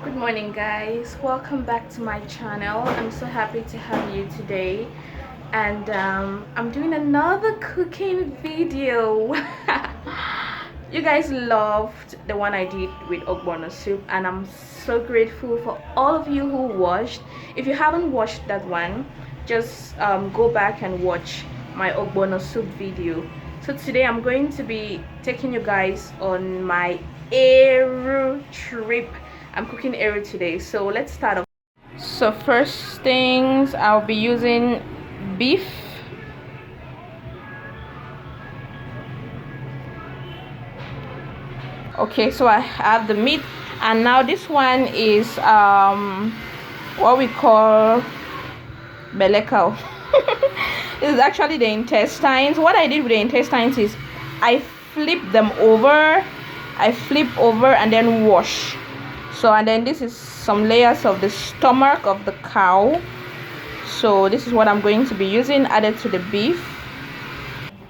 Good morning, guys. Welcome back to my channel. I'm so happy to have you today, and I'm doing another cooking video. You guys loved the one I did with ogbono soup, and I'm so grateful for all of you who watched. If you haven't watched that one, just go back and watch my ogbono soup video. So today I'm going to be taking you guys on my Eru trip. I'm cooking Eru today, so let's start off. So first things, I'll be using beef. Okay, so I have the meat, and now this one is what we call belekau. This is actually the intestines. What I did with the intestines is I flip them over, and then wash. So, and then this is some layers of the stomach of the cow. So this is what I'm going to be using, added to the beef.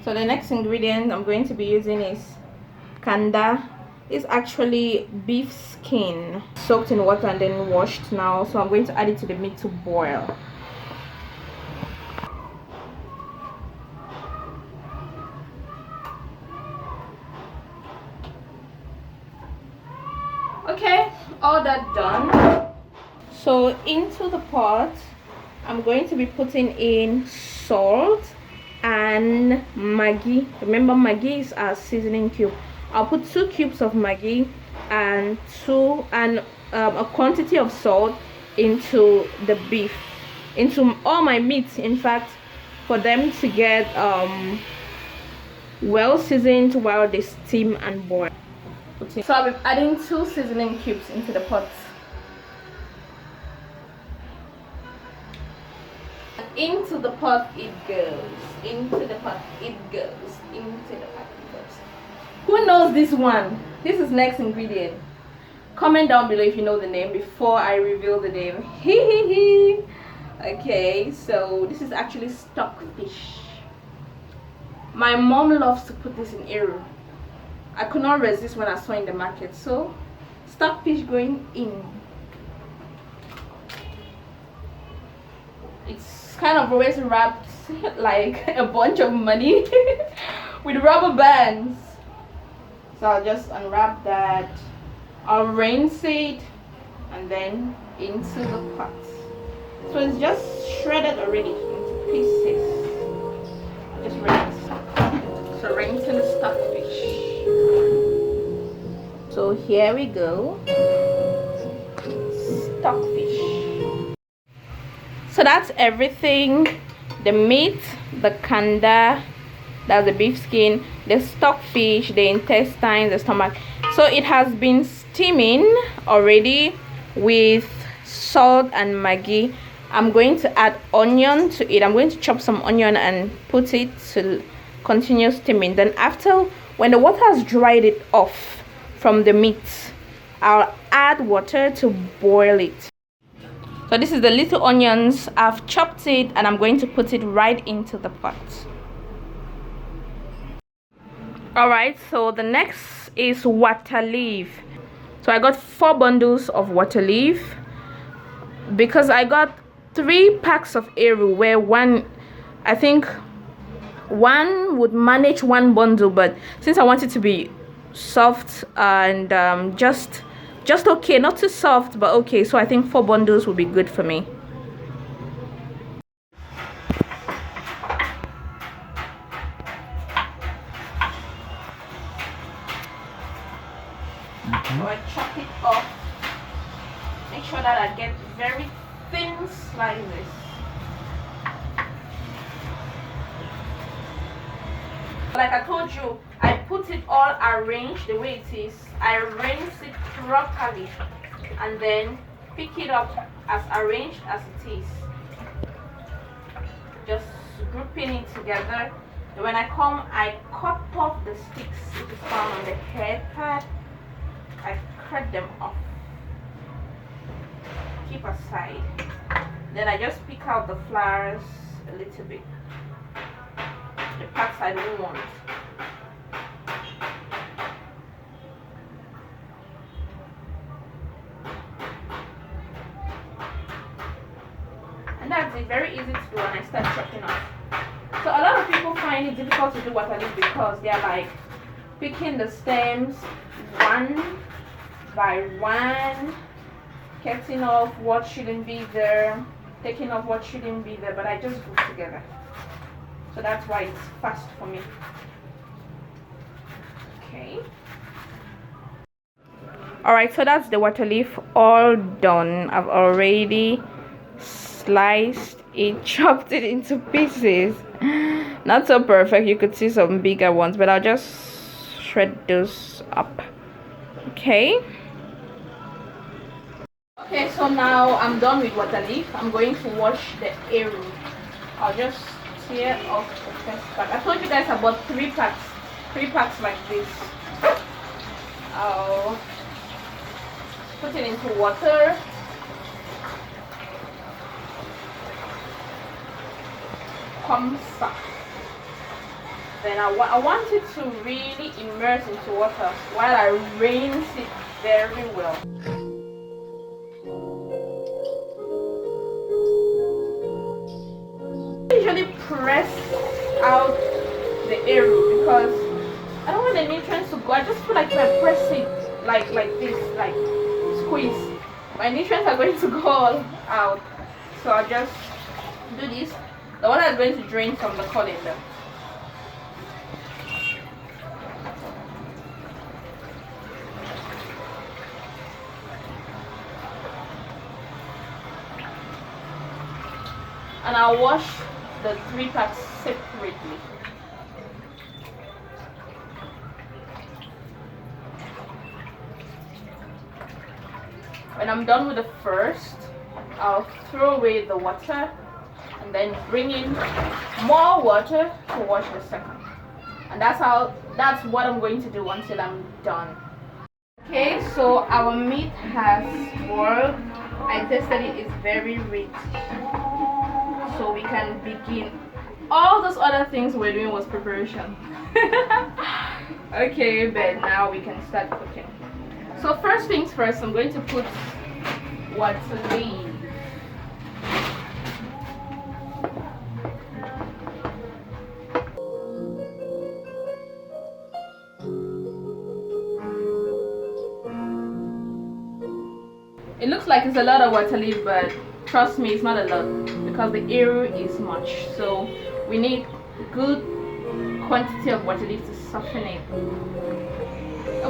So the next ingredient I'm going to be using is kanda. It's actually beef skin soaked in water and then washed now. So I'm going to add it to the meat to boil. Okay, all that done. So into the pot I'm going to be putting in salt and Maggi. Remember, Maggi is our seasoning cube. I'll put 2 cubes of Maggi and a quantity of salt into the beef, into all my meats, in fact, for them to get well seasoned while they steam and boil. So I'll be adding 2 seasoning cubes into the pot. Into the pot it goes. Into the pot it goes. Into the pot it goes. Who knows this one? This is next ingredient. Comment down below if you know the name before I reveal the name. Okay, so this is actually stockfish. My mom loves to put this in Eru. I could not resist when I saw in the market. So stockfish going in. It's kind of always wrapped like a bunch of money with rubber bands. So I'll just unwrap that. I'll rinse it and then into the pot. So it's just shredded already into pieces. Just rinse. So rinsing the stockfish. So here we go. Stockfish. So that's everything. The meat, the kanda, that's the beef skin, the stockfish, the intestines, the stomach. So it has been steaming already with salt and Maggi. I'm going to add onion to it. I'm going to chop some onion and put it to continue steaming. Then after, when the water has dried it off from the meat, I'll add water to boil it. So this is the little onions. I've chopped it and I'm going to put it right into the pot. Alright, so the next is water leaf. So I got 4 bundles of water leaf because I got 3 packs of Eru, where I think one would manage 1 bundle, but since I want it to be soft and just okay, not too soft but okay, so I think 4 bundles will be good for me. So I chop it up. Make sure that I get very thin slices. Like I told you, I put it all arranged the way it is. I rinse it properly and then pick it up as arranged as it is. Just grouping it together. And when I come, I cut off the sticks which is found on the head part. I cut them off. Keep aside. Then I just pick out the flowers a little bit. The parts I don't want. that's it. Very easy to do, and I start chopping off. So a lot of people find it difficult to do water leaf because they're like picking the stems one by one, cutting off what shouldn't be there, taking off what shouldn't be there, but I just group together. So that's why it's fast for me. Okay. Alright, so that's the water leaf all done. I've already sliced it, chopped it into pieces. Not so perfect, you could see some bigger ones, but I'll just shred those up. Okay. Okay, so now I'm done with water leaf. I'm going to wash the eru. I'll just tear off the first pack. I told you guys about 3 packs like this. I'll put it into water. Come back. Then I want it to really immerse into water while I rinse it very well. I usually press out the eru because I don't want the nutrients to go. I just feel like if I press it like this, like squeeze, my nutrients are going to go all out. So I'll just do this. The water is going to drain from the colander. And I'll wash the 3 packs separately. When I'm done with the first, I'll throw away the water and then bring in more water to wash the second. And that's what I'm going to do until I'm done. Okay, so our meat has boiled. I tested it, it's very rich. So we can begin. All those other things we're doing was preparation. Okay, but now we can start cooking. So first things first, I'm going to put water leaf. It looks like it's a lot of water leaf, but trust me, it's not a lot because the area is much. So we need good quantity of water leaf to soften it.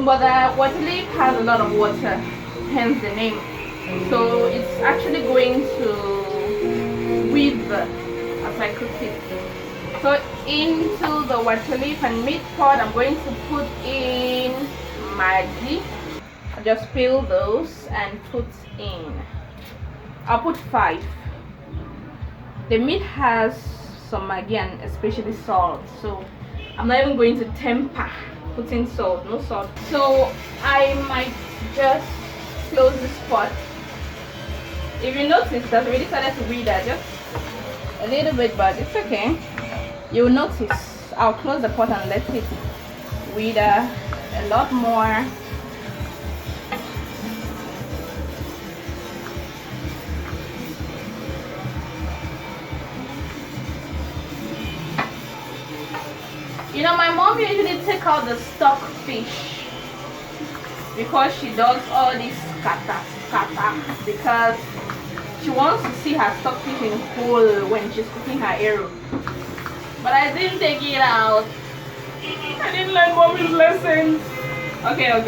But the water leaf has a lot of water, hence the name. So it's actually going to weave as I cook it. So into the water leaf and meat pot, I'm going to put in Maggi. I'll just peel those and put in. I'll put 5. The meat has some Maggi and especially salt, so I'm not even going to temper putting salt, no salt. So I might just close this pot. If you notice, that's already started to wither, just a little bit, but it's okay. You'll notice I'll close the pot and let it wither a lot more. You know, my mom usually take out the stock fish because she does all this scatter because she wants to see her stock fish in whole when she's cooking her arrow. But I didn't take it out. I didn't learn mommy's lessons. Okay. I would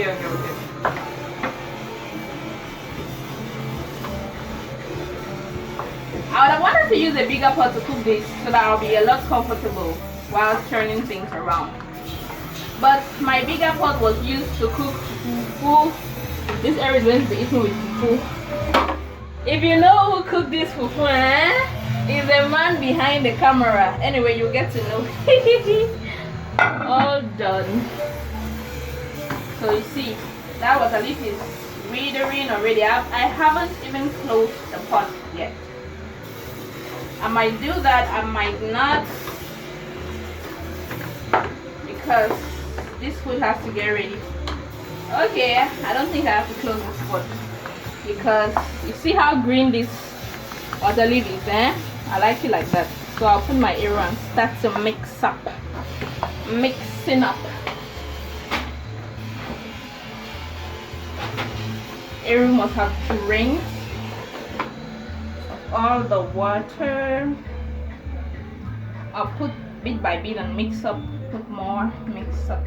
have wanted to use a bigger pot to cook this so that I'll be a lot comfortable while turning things around. But my bigger pot was used to cook fufu. This area is going to be eaten with fufu. If you know who cooked this fufu, is the man behind the camera. Anyway, you'll get to know. All done. So you see, that water leaf is withering already. I haven't even closed the pot yet. I might do that, I might not, because this food has to get ready. Okay, I don't think I have to close this pot because you see how green this water leaf is, I like it like that. So I'll put my arrow and start to mixing up. Arrow must have drained all the water. I'll put bit by bit and mix up, put more, mix up.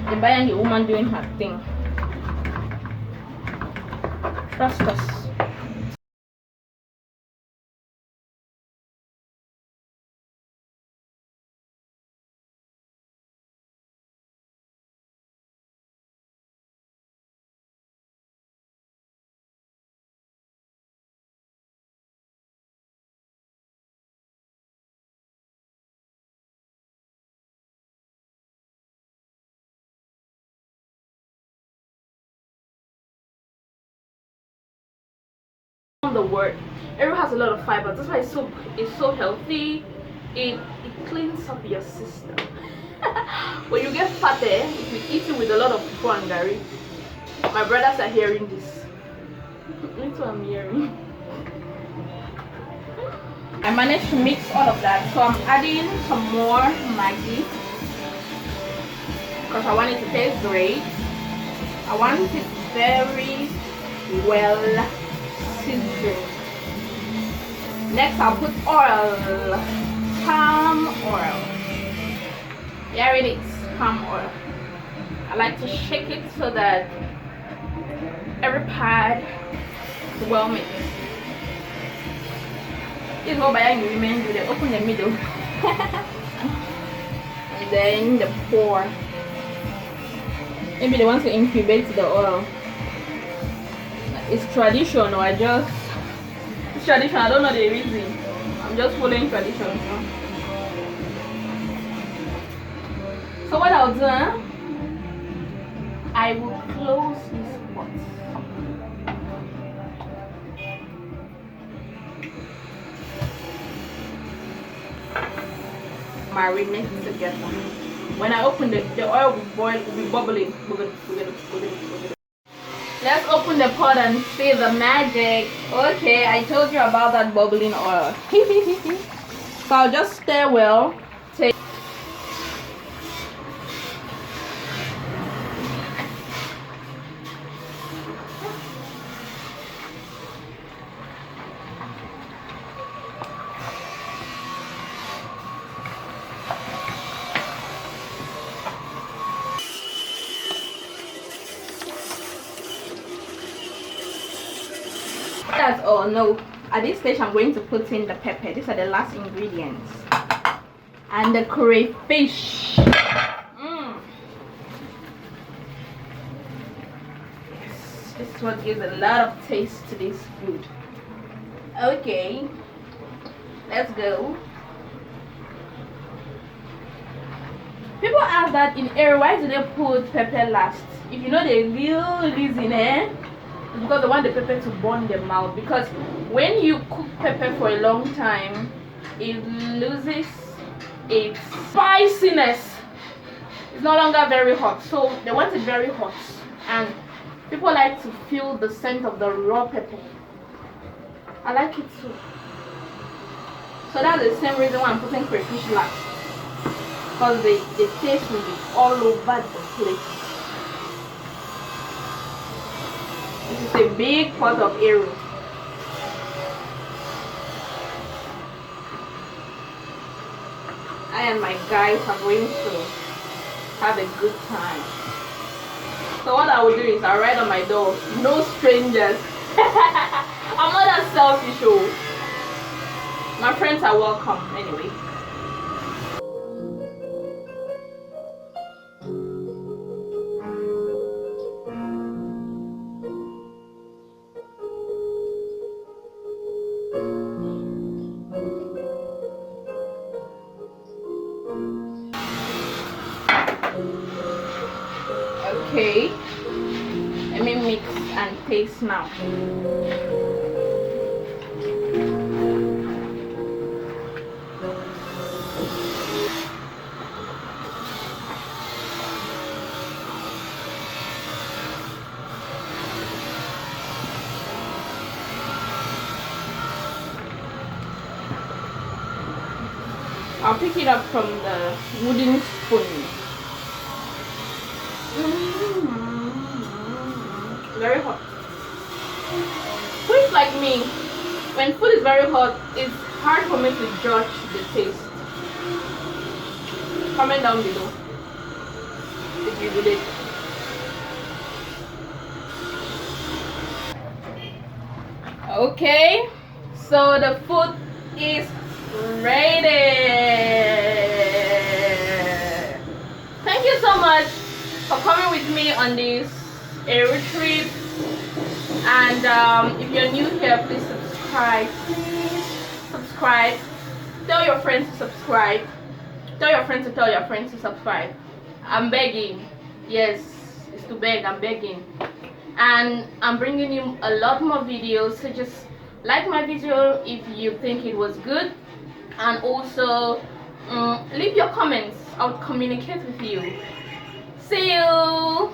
The Bayang woman doing her thing. Trust us. The word arrow has a lot of fiber. That's why it's so healthy. It cleans up your system. When you get fatty, if you eat it with a lot of fufu and gari. My brothers are hearing this. Me too, I'm hearing. I managed to mix all of that, so I'm adding some more Maggi because I want it to taste great. I want it very well seasoned. Next, I'll put oil, palm oil. Here it is, palm oil. I like to shake it so that every part is well mixed. This is what Bayang women do. They open the middle and then they pour. Maybe they want to incubate the oil. It's tradition, or it's tradition. I don't know the reason. I'm just following tradition. So what I'll do, I will close this pot. Marinate together. When I open the oil will be bubbling. Let's open the pot and see the magic. Okay, I told you about that bubbling oil. So I'll just stir well. That's all. No, at this stage I'm going to put in the pepper. These are the last ingredients. And the crayfish. Yes, this is what gives a lot of taste to this food. Okay, let's go. People ask that in area, why do they put pepper last? If you know the real reason, it's because they want the pepper to burn the mouth. Because when you cook pepper for a long time, it loses its spiciness. It's no longer very hot, so they want it very hot. And people like to feel the scent of the raw pepper. I like it too. So that's the same reason why I'm putting crayfish last. Because the taste will be all over the place. This is a big pot of arrow. I and my guys are going to have a good time. So what I will do is I'll write on my door, no strangers. I'm not that selfish. Oh. My friends are welcome anyway. Okay, let me mix and taste now. I'll pick it up from the wooden spoon. Very hot. Who is like me? When food is very hot, it's hard for me to judge the taste. Comment down below if you relate. Okay, so the food is ready. Thank you so much for coming with me on this aero trip. And if you're new here, please subscribe. Please subscribe. Tell your friends to subscribe. Tell your friends to tell your friends to subscribe. I'm begging. Yes, it's to beg. I'm begging. And I'm bringing you a lot more videos, so just like my video if you think it was good, and also leave your comments. I'll communicate with you. See you.